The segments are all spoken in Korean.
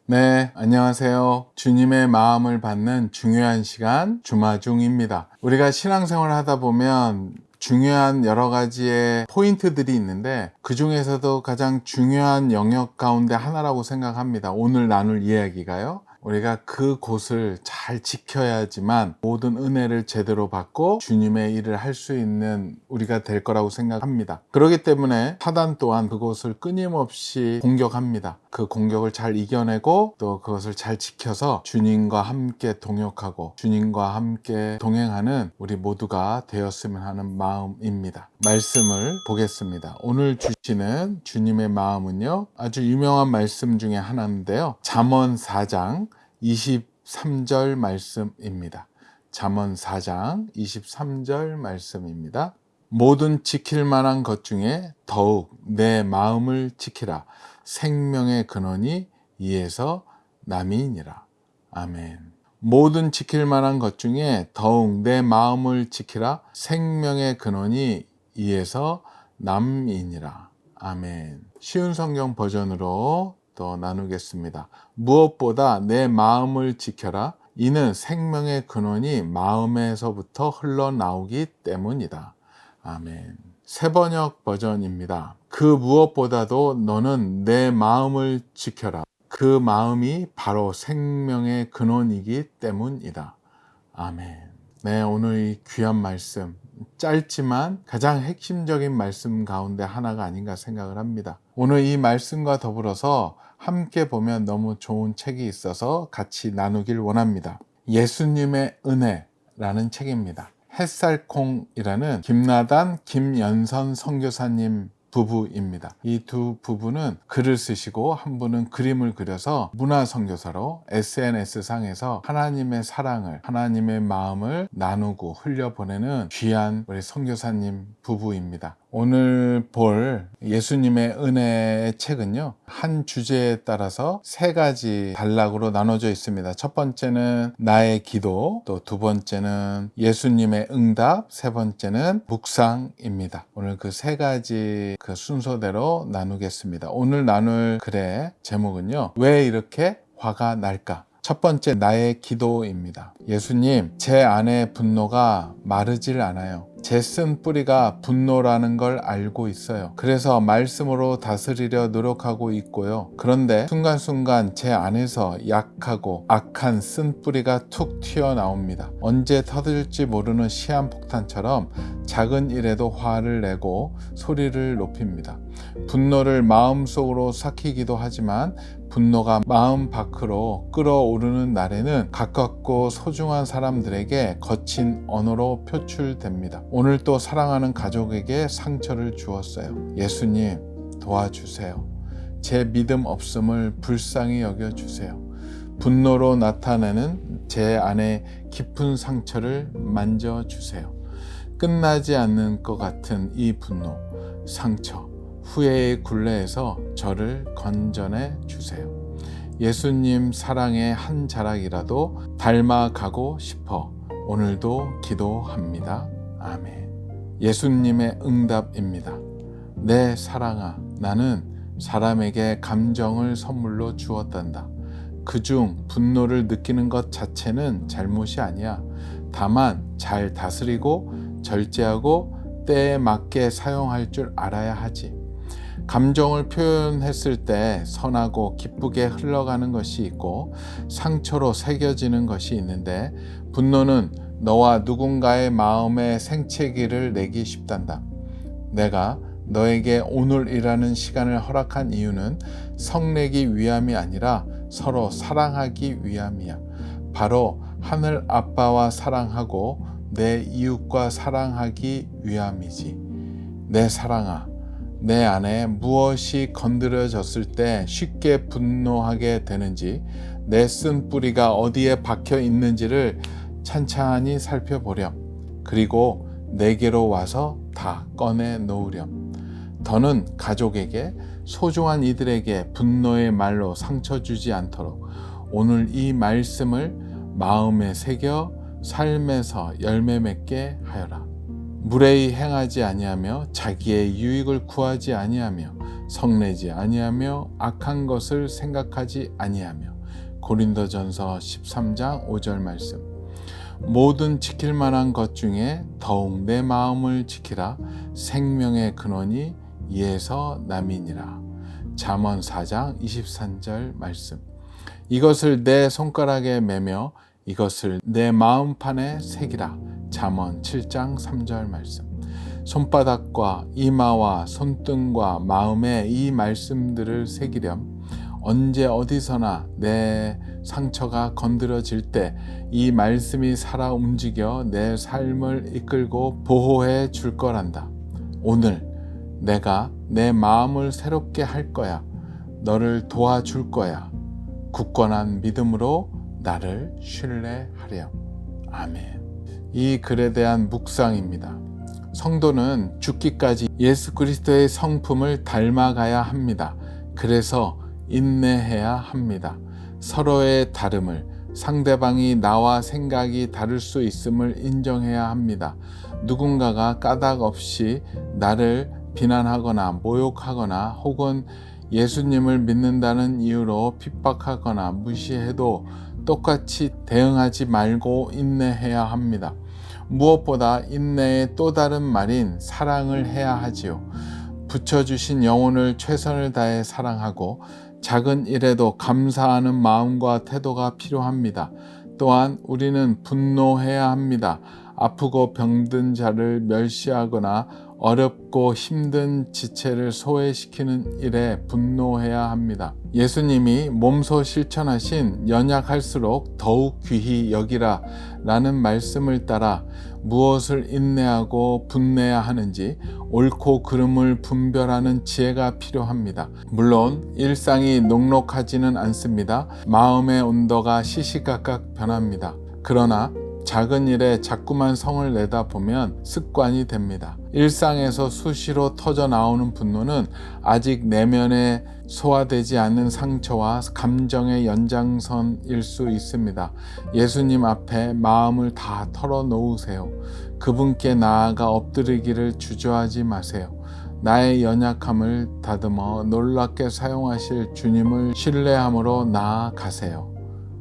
네, 안녕하세요. 주님의 마음을 받는 중요한 시간 주마중입니다. 우리가 신앙생활을 하다 보면 중요한 여러 가지의 포인트들이 있는데 그 중에서도 가장 중요한 영역 가운데 하나라고 생각합니다. 오늘 나눌 이야기가요. 우리가 그곳을 잘 지켜야지만 모든 은혜를 제대로 받고 주님의 일을 할 수 있는 우리가 될 거라고 생각합니다. 그렇기 때문에 사단 또한 그곳을 끊임없이 공격합니다. 그 공격을 잘 이겨내고 또 그것을 잘 지켜서 주님과 함께 동역하고 주님과 함께 동행하는 우리 모두가 되었으면 하는 마음입니다. 말씀을 보겠습니다. 오늘 주시는 주님의 마음은요, 아주 유명한 말씀 중에 하나인데요. 잠언 4장 23절 말씀입니다. 잠언 4장 23절 말씀입니다. 모든 지킬 만한 것 중에 더욱 내 마음을 지키라. 생명의 근원이 이에서 남이니라. 아멘. 모든 지킬 만한 것 중에 더욱 내 마음을 지키라. 생명의 근원이 이에서 남이니라. 아멘. 쉬운 성경 버전으로 또 나누겠습니다. 무엇보다 내 마음을 지켜라. 이는 생명의 근원이 마음에서부터 흘러나오기 때문이다. 아멘. 새번역 버전입니다. 그 무엇보다도 너는 내 마음을 지켜라. 그 마음이 바로 생명의 근원이기 때문이다. 아멘. 네, 오늘 이 귀한 말씀, 짧지만 가장 핵심적인 말씀 가운데 하나가 아닌가 생각을 합니다. 오늘 이 말씀과 더불어서 함께 보면 너무 좋은 책이 있어서 같이 나누길 원합니다. 예수님의 은혜라는 책입니다. 햇살콩이라는 김나단, 김연선 선교사님 부부입니다. 이 두 부부는 글을 쓰시고 한 분은 그림을 그려서 문화선교사로 SNS상에서 하나님의 사랑을, 하나님의 마음을 나누고 흘려보내는 귀한 우리 선교사님 부부입니다. 오늘 볼 예수님의 은혜의 책은요, 한 주제에 따라서 세 가지 단락으로 나눠져 있습니다. 첫 번째는 나의 기도, 또 두 번째는 예수님의 응답, 세 번째는 묵상입니다. 오늘 그 세 가지 그 순서대로 나누겠습니다. 오늘 나눌 글의 제목은요, 왜 이렇게 화가 날까? 첫 번째, 나의 기도입니다. 예수님, 제 안에 분노가 마르질 않아요. 제 쓴 뿌리가 분노라는 걸 알고 있어요. 그래서 말씀으로 다스리려 노력하고 있고요. 그런데 순간순간 제 안에서 약하고 악한 쓴 뿌리가 툭 튀어나옵니다. 언제 터질지 모르는 시한폭탄처럼 작은 일에도 화를 내고 소리를 높입니다. 분노를 마음속으로 삭히기도 하지만 분노가 마음 밖으로 끓어오르는 날에는 가깝고 소중한 사람들에게 거친 언어로 표출됩니다. 오늘 또 사랑하는 가족에게 상처를 주었어요. 예수님, 도와주세요. 제 믿음 없음을 불쌍히 여겨주세요. 분노로 나타내는 제 안에 깊은 상처를 만져주세요. 끝나지 않는 것 같은 이 분노, 상처, 후회의 굴레에서 저를 건져내 주세요. 예수님 사랑의 한 자락이라도 닮아가고 싶어 오늘도 기도합니다. 아멘. 예수님의 응답입니다. 내 사랑아, 나는 사람에게 감정을 선물로 주었단다. 그중 분노를 느끼는 것 자체는 잘못이 아니야. 다만 잘 다스리고 절제하고 때에 맞게 사용할 줄 알아야 하지. 감정을 표현했을 때 선하고 기쁘게 흘러가는 것이 있고 상처로 새겨지는 것이 있는데 분노는 너와 누군가의 마음에 생채기를 내기 쉽단다. 내가 너에게 오늘이라는 시간을 허락한 이유는 성내기 위함이 아니라 서로 사랑하기 위함이야. 바로 하늘 아빠와 사랑하고 내 이웃과 사랑하기 위함이지. 내 사랑아, 내 안에 무엇이 건드려졌을 때 쉽게 분노하게 되는지, 내 쓴 뿌리가 어디에 박혀 있는지를 찬찬히 살펴보렴. 그리고 내게로 와서 다 꺼내 놓으렴. 더는 가족에게, 소중한 이들에게 분노의 말로 상처 주지 않도록 오늘 이 말씀을 마음에 새겨 삶에서 열매 맺게 하여라. 무례히 행하지 아니하며 자기의 유익을 구하지 아니하며 성내지 아니하며 악한 것을 생각하지 아니하며 고린도전서 13장 5절 말씀. 모든 지킬 만한 것 중에 더욱 내 마음을 지키라. 생명의 근원이 이에서 남이니라. 잠언 4장 23절 말씀. 이것을 내 손가락에 매며 이것을 내 마음판에 새기라. 잠언 7장 3절 말씀. 손바닥과 이마와 손등과 마음에 이 말씀들을 새기렴. 언제 어디서나 내 상처가 건드려질 때 이 말씀이 살아 움직여 내 삶을 이끌고 보호해 줄 거란다. 오늘 내가 내 마음을 새롭게 할 거야. 너를 도와줄 거야. 굳건한 믿음으로 나를 신뢰하렴. 아멘. 이 글에 대한 묵상입니다. 성도는 죽기까지 예수 그리스도의 성품을 닮아가야 합니다. 그래서 인내해야 합니다. 서로의 다름을, 상대방이 나와 생각이 다를 수 있음을 인정해야 합니다. 누군가가 까닭 없이 나를 비난하거나 모욕하거나 혹은 예수님을 믿는다는 이유로 핍박하거나 무시해도 똑같이 대응하지 말고 인내해야 합니다. 무엇보다 인내의 또 다른 말인 사랑을 해야 하지요. 붙여주신 영혼을 최선을 다해 사랑하고 작은 일에도 감사하는 마음과 태도가 필요합니다. 또한 우리는 분노해야 합니다. 아프고 병든 자를 멸시하거나 어렵고 힘든 지체를 소외시키는 일에 분노해야 합니다. 예수님이 몸소 실천하신 연약할수록 더욱 귀히 여기라 라는 말씀을 따라 무엇을 인내하고 분내야 하는지 옳고 그름을 분별하는 지혜가 필요합니다. 물론 일상이 녹록하지는 않습니다. 마음의 온도가 시시각각 변합니다. 그러나 작은 일에 자꾸만 성을 내다 보면 습관이 됩니다. 일상에서 수시로 터져 나오는 분노는 아직 내면에 소화되지 않는 상처와 감정의 연장선일 수 있습니다. 예수님 앞에 마음을 다 털어놓으세요. 그분께 나아가 엎드리기를 주저하지 마세요. 나의 연약함을 다듬어 놀랍게 사용하실 주님을 신뢰함으로 나아가세요.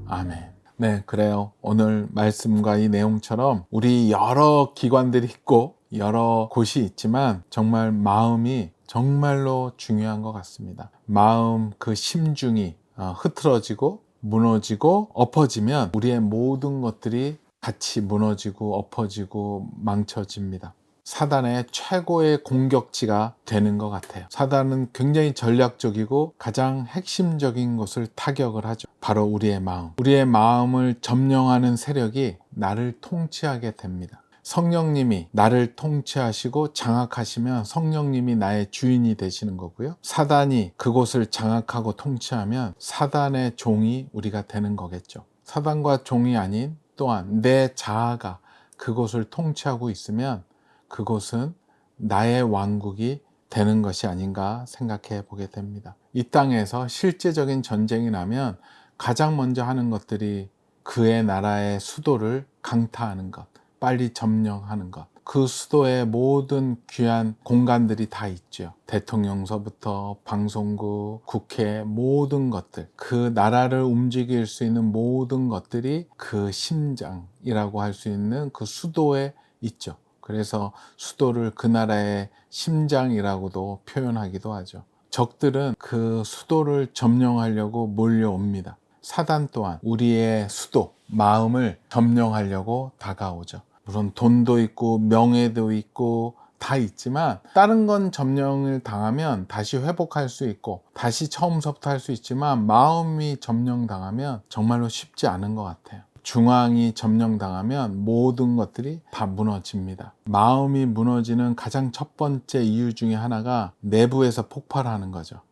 아멘. 네, 그래요. 오늘 말씀과 이 내용처럼 우리 여러 기관들이 있고 여러 곳이 있지만 정말 마음이 정말로 중요한 것 같습니다. 마음 그 심중이 흐트러지고 무너지고 엎어지면 우리의 모든 것들이 같이 무너지고 엎어지고 망쳐집니다. 사단의 최고의 공격지가 되는 것 같아요. 사단은 굉장히 전략적이고 가장 핵심적인 것을 타격을 하죠. 바로 우리의 마음. 우리의 마음을 점령하는 세력이 나를 통치하게 됩니다. 성령님이 나를 통치하시고 장악하시면 성령님이 나의 주인이 되시는 거고요. 사단이 그곳을 장악하고 통치하면 사단의 종이 우리가 되는 거겠죠. 사단과 종이 아닌 또한 내 자아가 그곳을 통치하고 있으면 그곳은 나의 왕국이 되는 것이 아닌가 생각해 보게 됩니다. 이 땅에서 실제적인 전쟁이 나면 가장 먼저 하는 것들이 그의 나라의 수도를 강타하는 것, 빨리 점령하는 것. 그 수도에 모든 귀한 공간들이 다 있죠. 대통령서부터 방송국, 국회, 모든 것들, 그 나라를 움직일 수 있는 모든 것들이 그 심장이라고 할 수 있는 그 수도에 있죠. 그래서 수도를 그 나라의 심장이라고도 표현하기도 하죠. 적들은 그 수도를 점령하려고 몰려옵니다. 사단 또한 우리의 수도, 마음을 점령하려고 다가오죠. 물론 돈도 있고 명예도 있고 다 있지만 다른 건 점령을 당하면 다시 회복할 수 있고 다시 처음부터 할 수 있지만 마음이 점령당하면 정말로 쉽지 않은 것 같아요. 중앙이 점령당하면 모든 것들이 다 무너집니다. 마음이 무너지는 가장 첫 번째 이유 중에 하나가 내부에서 폭발하는 거죠.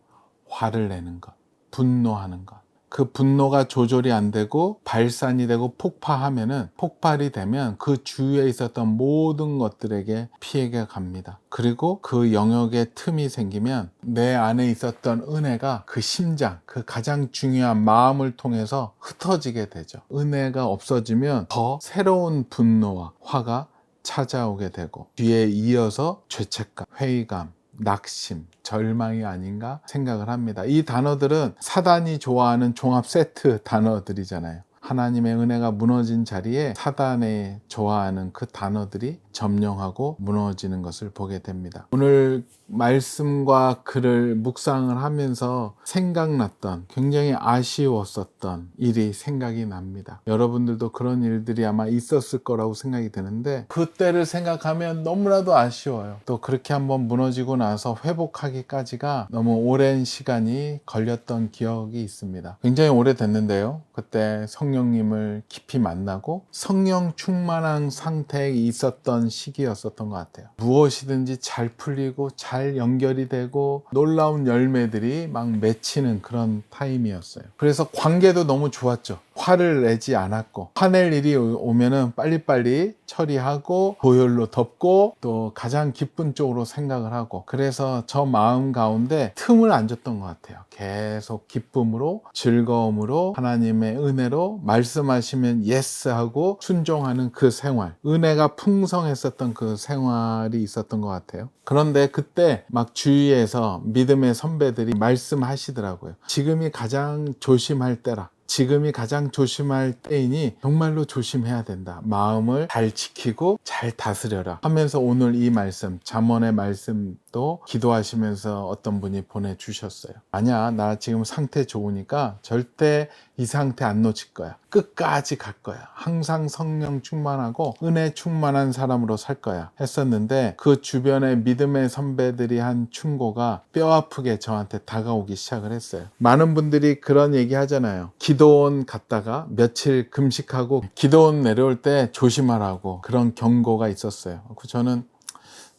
화를 내는 것, 분노하는 것. 그 분노가 조절이 안 되고 발산이 되고 폭발이 되면 그 주위에 있었던 모든 것들에게 피해가 갑니다. 그리고 그 영역에 틈이 생기면 내 안에 있었던 은혜가 그 심장, 그 가장 중요한 마음을 통해서 흩어지게 되죠. 은혜가 없어지면 더 새로운 분노와 화가 찾아오게 되고 뒤에 이어서 죄책감, 회의감, 낙심, 절망이 아닌가 생각을 합니다. 이 단어들은 사단이 좋아하는 종합 세트 단어들이잖아요. 하나님의 은혜가 무너진 자리에 사단이 좋아하는 그 단어들이 점령하고 무너지는 것을 보게 됩니다. 오늘 말씀과 글을 묵상을 하면서 생각났던, 굉장히 아쉬웠었던 일이 생각이 납니다. 여러분들도 그런 일들이 아마 있었을 거라고 생각이 드는데 그때를 생각하면 너무나도 아쉬워요. 또 그렇게 한번 무너지고 나서 회복하기까지가 너무 오랜 시간이 걸렸던 기억이 있습니다. 굉장히 오래됐는데요. 그때 성령님을 깊이 만나고 성령 충만한 상태에 있었던 시기였었던 것 같아요. 무엇이든지 잘 풀리고 잘 연결이 되고 놀라운 열매들이 막 맺히는 그런 타임이었어요. 그래서 관계도 너무 좋았죠. 화를 내지 않았고, 화낼 일이 오면은 빨리빨리 처리하고 보혈로 덮고 또 가장 기쁜 쪽으로 생각을 하고, 그래서 저 마음 가운데 틈을 안 줬던 것 같아요. 계속 기쁨으로, 즐거움으로, 하나님의 은혜로 말씀하시면 예스 하고 순종하는 그 생활, 은혜가 풍성했었던 그 생활이 있었던 것 같아요. 그런데 그때 막 주위에서 믿음의 선배들이 말씀하시더라고요. 지금이 가장 조심할 때라. 지금이 가장 조심할 때이니 정말로 조심해야 된다. 마음을 잘 지키고 잘 다스려라 하면서 오늘 이 말씀, 잠언의 말씀도 기도하시면서 어떤 분이 보내주셨어요. 아니야, 나 지금 상태 좋으니까 절대 이 상태 안 놓칠 거야. 끝까지 갈 거야. 항상 성령 충만하고 은혜 충만한 사람으로 살 거야 했었는데, 그 주변에 믿음의 선배들이 한 충고가 뼈 아프게 저한테 다가오기 시작을 했어요. 많은 분들이 그런 얘기 하잖아요. 기도원 갔다가 며칠 금식하고 기도원 내려올 때 조심하라고 그런 경고가 있었어요. 저는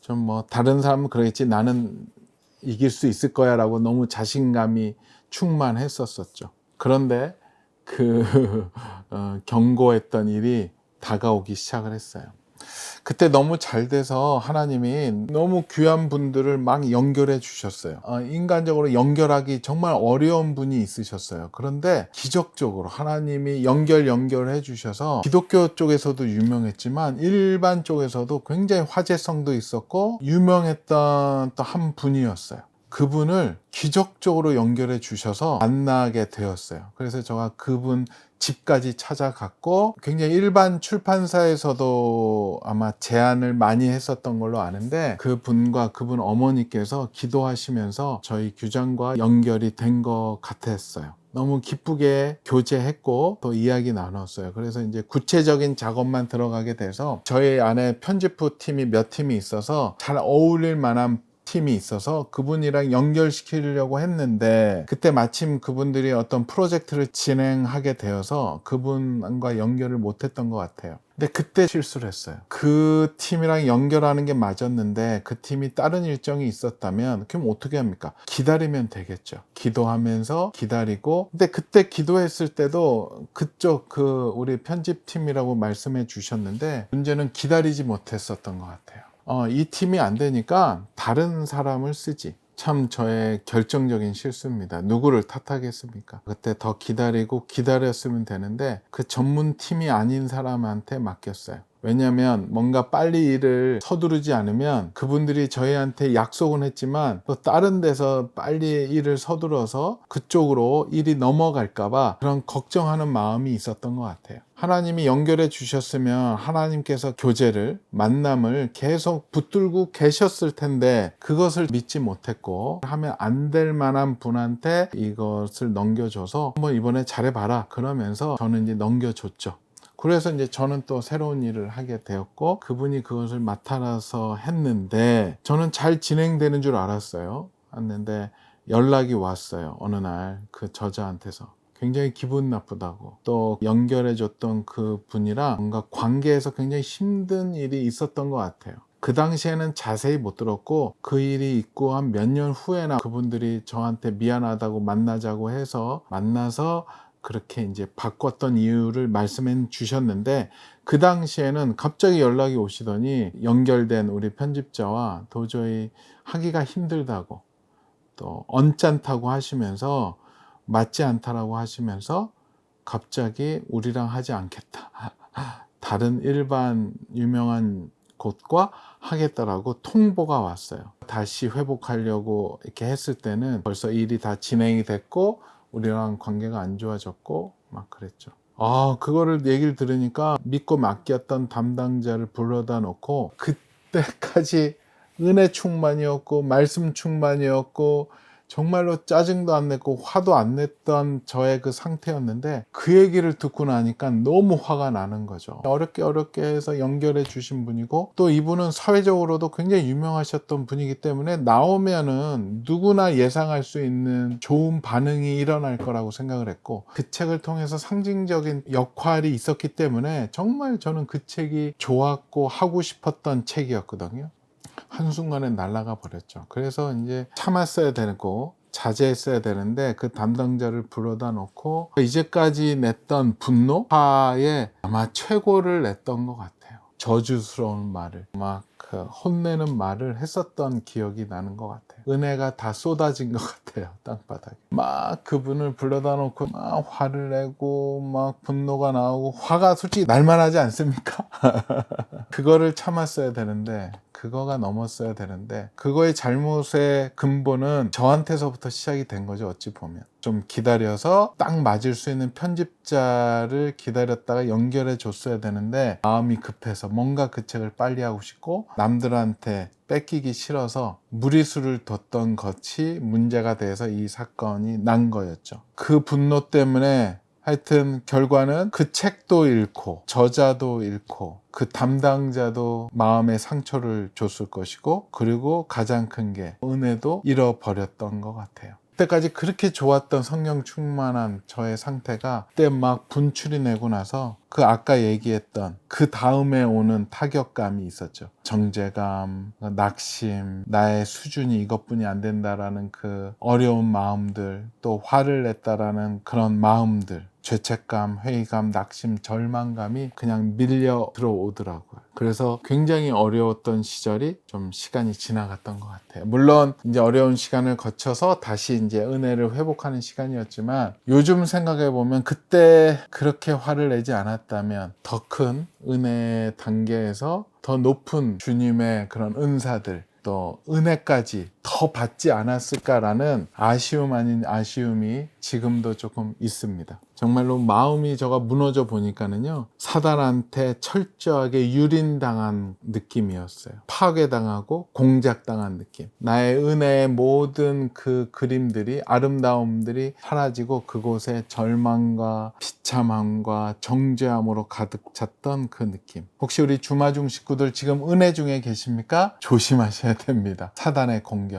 좀 뭐 다른 사람은 그러겠지 나는 이길 수 있을 거야 라고 너무 자신감이 충만했었죠. 그런데 그 경고했던 일이 다가오기 시작을 했어요. 그때 너무 잘 돼서 하나님이 너무 귀한 분들을 막 연결해 주셨어요. 인간적으로 연결하기 정말 어려운 분이 있으셨어요. 그런데 기적적으로 하나님이 연결해 주셔서 기독교 쪽에서도 유명했지만 일반 쪽에서도 굉장히 화제성도 있었고 유명했던 또 한 분이었어요. 그분을 기적적으로 연결해 주셔서 만나게 되었어요. 그래서 제가 그분 집까지 찾아갔고, 굉장히 일반 출판사에서도 아마 제안을 많이 했었던 걸로 아는데, 그분과 그분 어머니께서 기도하시면서 저희 규장과 연결이 된 것 같았어요. 너무 기쁘게 교제했고 또 이야기 나눴어요. 그래서 이제 구체적인 작업만 들어가게 돼서 저희 안에 편집부 팀이 몇 팀이 있어서 잘 어울릴 만한 팀이 있어서 그분이랑 연결시키려고 했는데, 그때 마침 그분들이 어떤 프로젝트를 진행하게 되어서 그분과 연결을 못했던 것 같아요. 근데 그때 실수를 했어요. 그 팀이랑 연결하는 게 맞았는데 그 팀이 다른 일정이 있었다면 그럼 어떻게 합니까? 기다리면 되겠죠. 기도하면서 기다리고, 근데 그때 기도했을 때도 그쪽 우리 편집팀이라고 말씀해 주셨는데 문제는 기다리지 못했었던 것 같아요. 이 팀이 안 되니까 다른 사람을 쓰지. 참 저의 결정적인 실수입니다. 누구를 탓하겠습니까? 그때 더 기다렸으면 되는데 그 전문 팀이 아닌 사람한테 맡겼어요. 왜냐하면 뭔가 빨리 일을 서두르지 않으면 그분들이 저희한테 약속은 했지만 또 다른 데서 빨리 일을 서둘러서 그쪽으로 일이 넘어갈까봐 그런 걱정하는 마음이 있었던 것 같아요. 하나님이 연결해 주셨으면 하나님께서 교제를, 만남을 계속 붙들고 계셨을 텐데 그것을 믿지 못했고, 하면 안 될 만한 분한테 이것을 넘겨줘서 한번 이번에 잘해봐라 그러면서 저는 이제 넘겨줬죠. 그래서 이제 저는 또 새로운 일을 하게 되었고 그분이 그것을 맡아서 했는데 저는 잘 진행되는 줄 알았어요. 했는데 연락이 왔어요. 어느 날 그 저자한테서. 굉장히 기분 나쁘다고, 또 연결해줬던 그 분이랑 뭔가 관계에서 굉장히 힘든 일이 있었던 것 같아요. 그 당시에는 자세히 못 들었고 그 일이 있고 한 몇 년 후에나 그분들이 저한테 미안하다고 만나자고 해서 만나서 그렇게 이제 바꿨던 이유를 말씀해 주셨는데, 그 당시에는 갑자기 연락이 오시더니 연결된 우리 편집자와 도저히 하기가 힘들다고, 또 언짢다고 하시면서, 맞지 않다라고 하시면서 갑자기 우리랑 하지 않겠다. 다른 일반 유명한 곳과 하겠다라고 통보가 왔어요. 다시 회복하려고 이렇게 했을 때는 벌써 일이 다 진행이 됐고 우리랑 관계가 안 좋아졌고 막 그랬죠. 그거를 얘기를 들으니까 믿고 맡겼던 담당자를 불러다 놓고 그때까지 은혜 충만이었고 말씀 충만이었고 정말로 짜증도 안 냈고 화도 안 냈던 저의 그 상태였는데 그 얘기를 듣고 나니까 너무 화가 나는 거죠. 어렵게 해서 연결해 주신 분이고 또 이분은 사회적으로도 굉장히 유명하셨던 분이기 때문에 나오면은 누구나 예상할 수 있는 좋은 반응이 일어날 거라고 생각을 했고 그 책을 통해서 상징적인 역할이 있었기 때문에 정말 저는 그 책이 좋았고 하고 싶었던 책이었거든요. 한순간에 날아가 버렸죠. 그래서 이제 참았어야 되고 자제했어야 되는데 그 담당자를 불러다 놓고 이제까지 냈던 분노, 화에 아마 최고를 냈던 것 같아요. 저주스러운 말을 막 혼내는 말을 했었던 기억이 나는 것 같아요. 은혜가 다 쏟아진 것 같아요. 땅바닥에 막 그분을 불러다 놓고 막 화를 내고 막 분노가 나오고 화가 솔직히 날만하지 않습니까? 그거를 참았어야 되는데 그거가 넘었어야 되는데 그거의 잘못의 근본은 저한테서부터 시작이 된 거죠. 어찌 보면 좀 기다려서 딱 맞을 수 있는 편집자를 기다렸다가 연결해 줬어야 되는데 마음이 급해서 뭔가 그 책을 빨리 하고 싶고 남들한테 뺏기기 싫어서 무리수를 뒀던 것이 문제가 돼서 이 사건이 난 거였죠. 그 분노 때문에 하여튼 결과는 그 책도 잃고 저자도 잃고 그 담당자도 마음의 상처를 줬을 것이고 그리고 가장 큰 게 은혜도 잃어버렸던 것 같아요. 그때까지 그렇게 좋았던 성령 충만한 저의 상태가 그때 막 분출이 내고 나서 그 아까 얘기했던 그 다음에 오는 타격감이 있었죠. 정죄감, 낙심, 나의 수준이 이것뿐이 안 된다라는 그 어려운 마음들, 또 화를 냈다라는 그런 마음들, 죄책감, 회의감, 낙심, 절망감이 그냥 밀려 들어오더라고요. 그래서 굉장히 어려웠던 시절이 좀 시간이 지나갔던 것 같아요. 물론 이제 어려운 시간을 거쳐서 다시 이제 은혜를 회복하는 시간이었지만 요즘 생각해 보면 그때 그렇게 화를 내지 않았다면 더 큰 은혜 단계에서 더 높은 주님의 그런 은사들 또 은혜까지 더 받지 않았을까라는 아쉬움 아닌 아쉬움이 지금도 조금 있습니다. 정말로 마음이 저가 무너져 보니까는요 사단한테 철저하게 유린당한 느낌이었어요. 파괴당하고 공작당한 느낌. 나의 은혜의 모든 그 그림들이 아름다움들이 사라지고 그곳에 절망과 비참함과 정죄함으로 가득 찼던 그 느낌. 혹시 우리 주마중 식구들 지금 은혜 중에 계십니까? 조심하셔야 됩니다. 사단의 공격.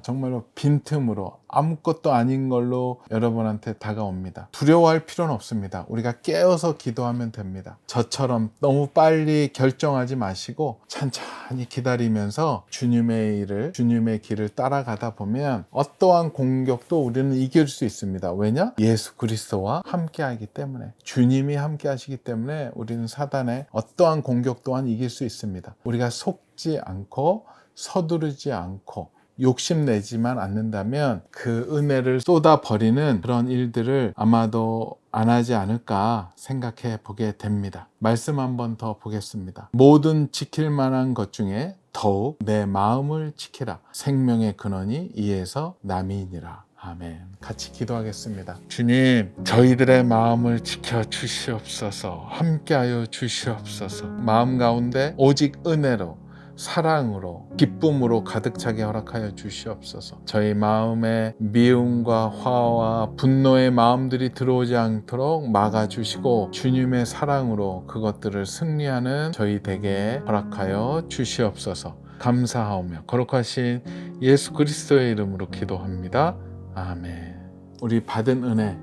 정말로 빈틈으로 아무것도 아닌 걸로 여러분한테 다가옵니다. 두려워할 필요는 없습니다. 우리가 깨어서 기도하면 됩니다. 저처럼 너무 빨리 결정하지 마시고 천천히 기다리면서 주님의 일을, 주님의 길을 따라가다 보면 어떠한 공격도 우리는 이길 수 있습니다. 왜냐? 예수 그리스도와 함께하기 때문에, 주님이 함께하시기 때문에 우리는 사단의 어떠한 공격 또한 이길 수 있습니다. 우리가 속지 않고 서두르지 않고 욕심내지만 않는다면 그 은혜를 쏟아버리는 그런 일들을 아마도 안 하지 않을까 생각해 보게 됩니다. 말씀 한번 더 보겠습니다. 모든 지킬 만한 것 중에 더욱 내 마음을 지키라. 생명의 근원이 이에서 남이니라. 아멘. 같이 기도하겠습니다. 주님, 저희들의 마음을 지켜 주시옵소서. 함께하여 주시옵소서. 마음 가운데 오직 은혜로, 사랑으로, 기쁨으로 가득 차게 허락하여 주시옵소서. 저희 마음에 미움과 화와 분노의 마음들이 들어오지 않도록 막아주시고 주님의 사랑으로 그것들을 승리하는 저희 되게 허락하여 주시옵소서. 감사하오며 거룩하신 예수 그리스도의 이름으로 기도합니다. 아멘. 우리 받은 은혜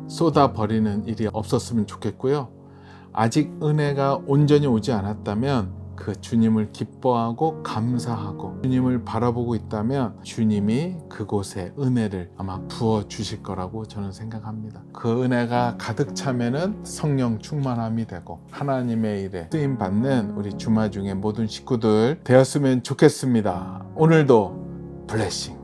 쏟아버리는 일이 없었으면 좋겠고요. 아직 은혜가 온전히 오지 않았다면 그 주님을 기뻐하고 감사하고 주님을 바라보고 있다면 주님이 그곳에 은혜를 아마 부어 주실 거라고 저는 생각합니다. 그 은혜가 가득 차면은 성령 충만함이 되고 하나님의 일에 쓰임 받는 우리 주마중의 모든 식구들 되었으면 좋겠습니다. 오늘도 블레싱.